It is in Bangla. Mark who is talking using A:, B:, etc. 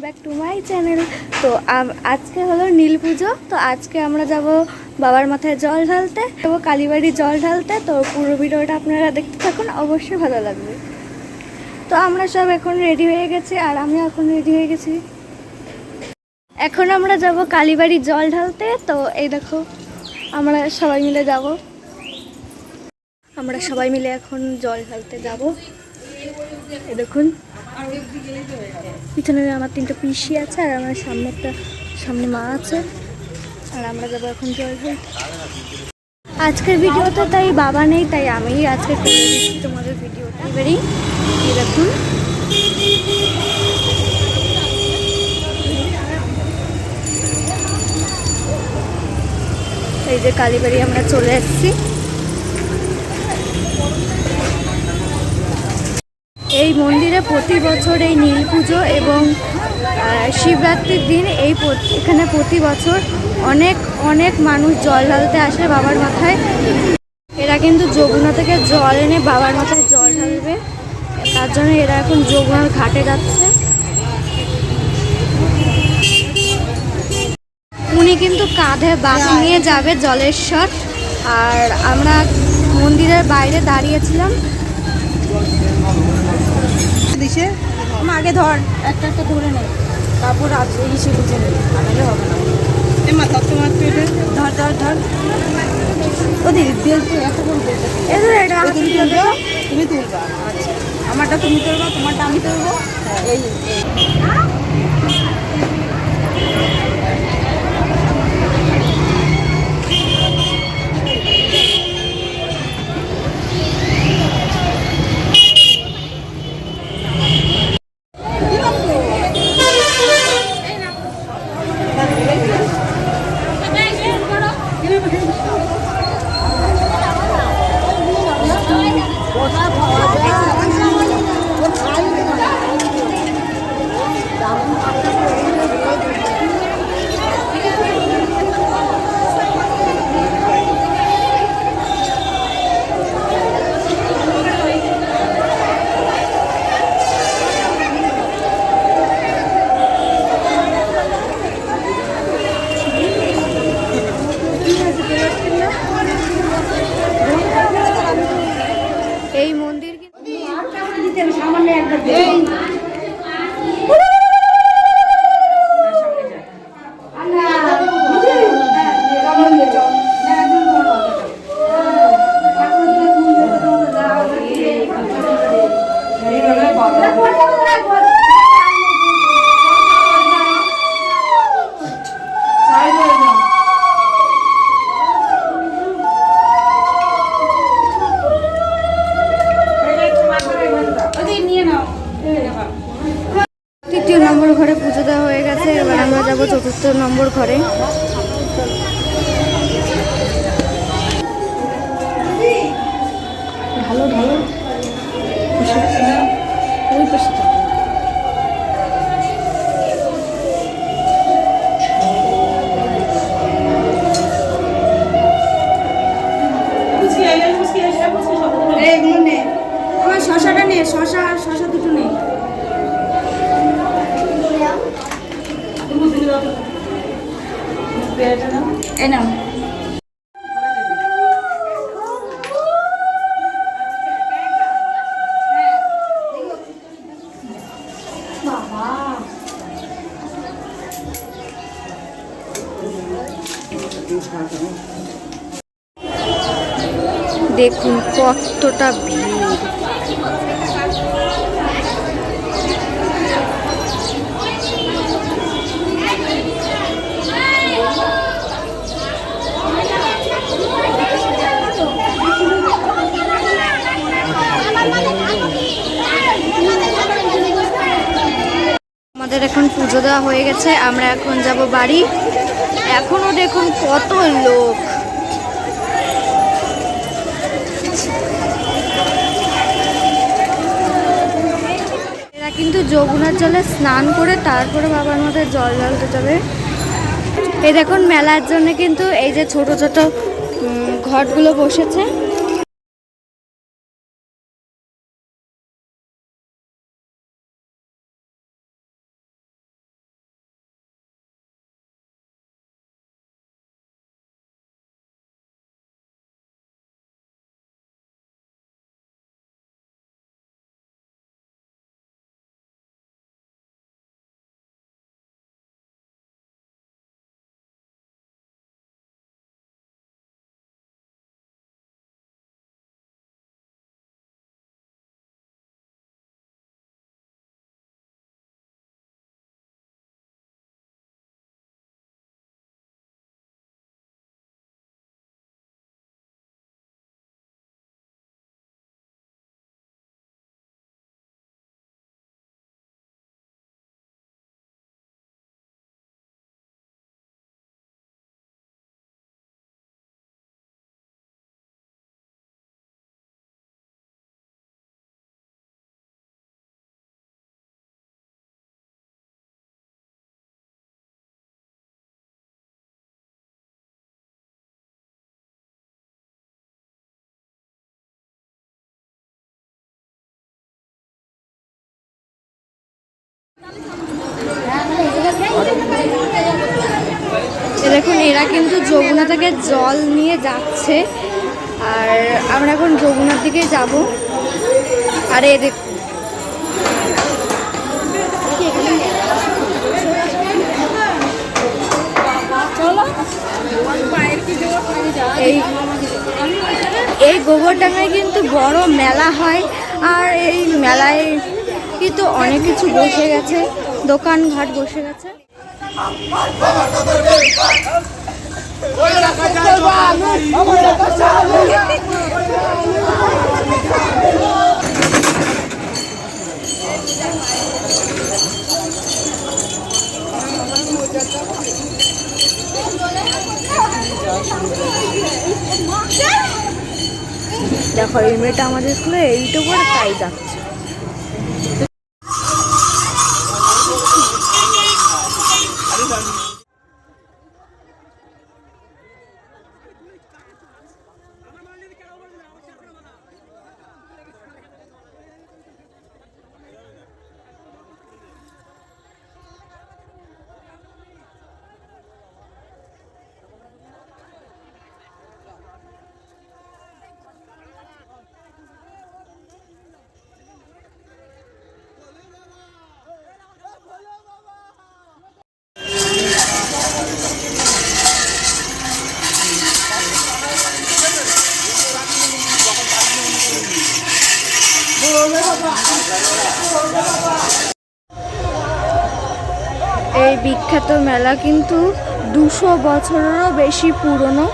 A: Back to my channel. তো আজকে হলো নীল পুজো। তো আজকে আমরা যাব বাবার মাথায় জল ঢালতে, যাবো কালীবাড়ি জল ঢালতে। তো পুরো ভিডিওটা আপনারা দেখতে থাকুন, অবশ্যই ভালো লাগবে। তো আমরা সব এখন রেডি হয়ে গেছি, আর আমি এখন রেডি হয়ে গেছি। এখন আমরা যাব কালীবাড়ি জল ঢালতে। তো এই দেখো আমরা সবাই মিলে যাব, আমরা সবাই মিলে এখন জল ঢালতে যাব। এই দেখুন পিছনে আমার 3টা পিসি আছে, আর আমার সামনে মা আছে, আর আমরা যাবো এখন জল ঢালতে। আজকের ভিডিওতে তাই বাবা নেই, তাই আমি আজকে করে দিচ্ছি তোমাদের ভিডিওটা। এবারেই এই দেখুন এই যে কালীবাড়ি আমরা চলে এসেছি। এই মন্দিরে প্রতি বছর এই নীল পুজো এবং শিবরাত্রির দিন এখানে প্রতি বছর অনেক অনেক মানুষ জল ঢালতে আসে বাবার মাথায়। এরা কিন্তু যমুনা থেকে জল এনে বাবার মাথায় জল ঢালবে, তার জন্য এরা এখন যমুনার ঘাটে যাচ্ছে। উনি কিন্তু কাঁধে বাস নিয়ে যাবে জলেশ্বর, আর আমরা মন্দিরের বাইরে দাঁড়িয়েছিলাম।
B: দিছে আগে ধর একটা ধরে নেই, তারপর আছে হিসেবে বুঝে নেই, আনালে হবে না। এমা তত্ত্বমাত্র এটা ধর ধর ধর ওদের বেল তো এত বড় বেল, এটা তুমি তুলবা। আচ্ছা আমারটা তুমি তুলবা, তোমারটা আমি তুলবো। এই
A: এই মন্দির
B: সামান্য একবার
A: তৃতীয় নম্বর ঘরে পুজো দেওয়া হয়ে গেছে। এবার আমরা যাবো 4র্থ নম্বর ঘরে।
B: ভালো ভালো ওই পাশে আমার শশাটা নে, শশা দুটো নেই। এ নাও
A: দেখুন কতটা ভিড়। আমাদের এখন পুজো দেওয়া হয়ে গেছে, আমরা এখন যাব বাড়ি। এখনো দেখুন কত লোক। কিন্তু যমুনার জলে স্নান করে তারপরে বাবার মাথায় জল ঢালতে যাবে। এই দেখুন মেলার জন্য কিন্তু এই যে ছোট ছোট ঘটগুলো বসেছে। দেখুন এরা কিন্তু যমুনা থেকে জল নিয়ে যাচ্ছে, আর আমরা এখন যমুনার দিকে যাব। আর এ দেখুন এই গোবরডাঙ্গায় কিন্তু বড় মেলা হয়, আর এই মেলায় কিন্তু অনেক কিছু বসে গেছে, দোকানঘাট বসে গেছে। দেখো এই মেয়েটা আমাদের স্কুলে এইটুকু তাই যাচ্ছে। এই বিখ্যাত মেলা কিন্তু 200 বছরেরও বেশি পুরনো।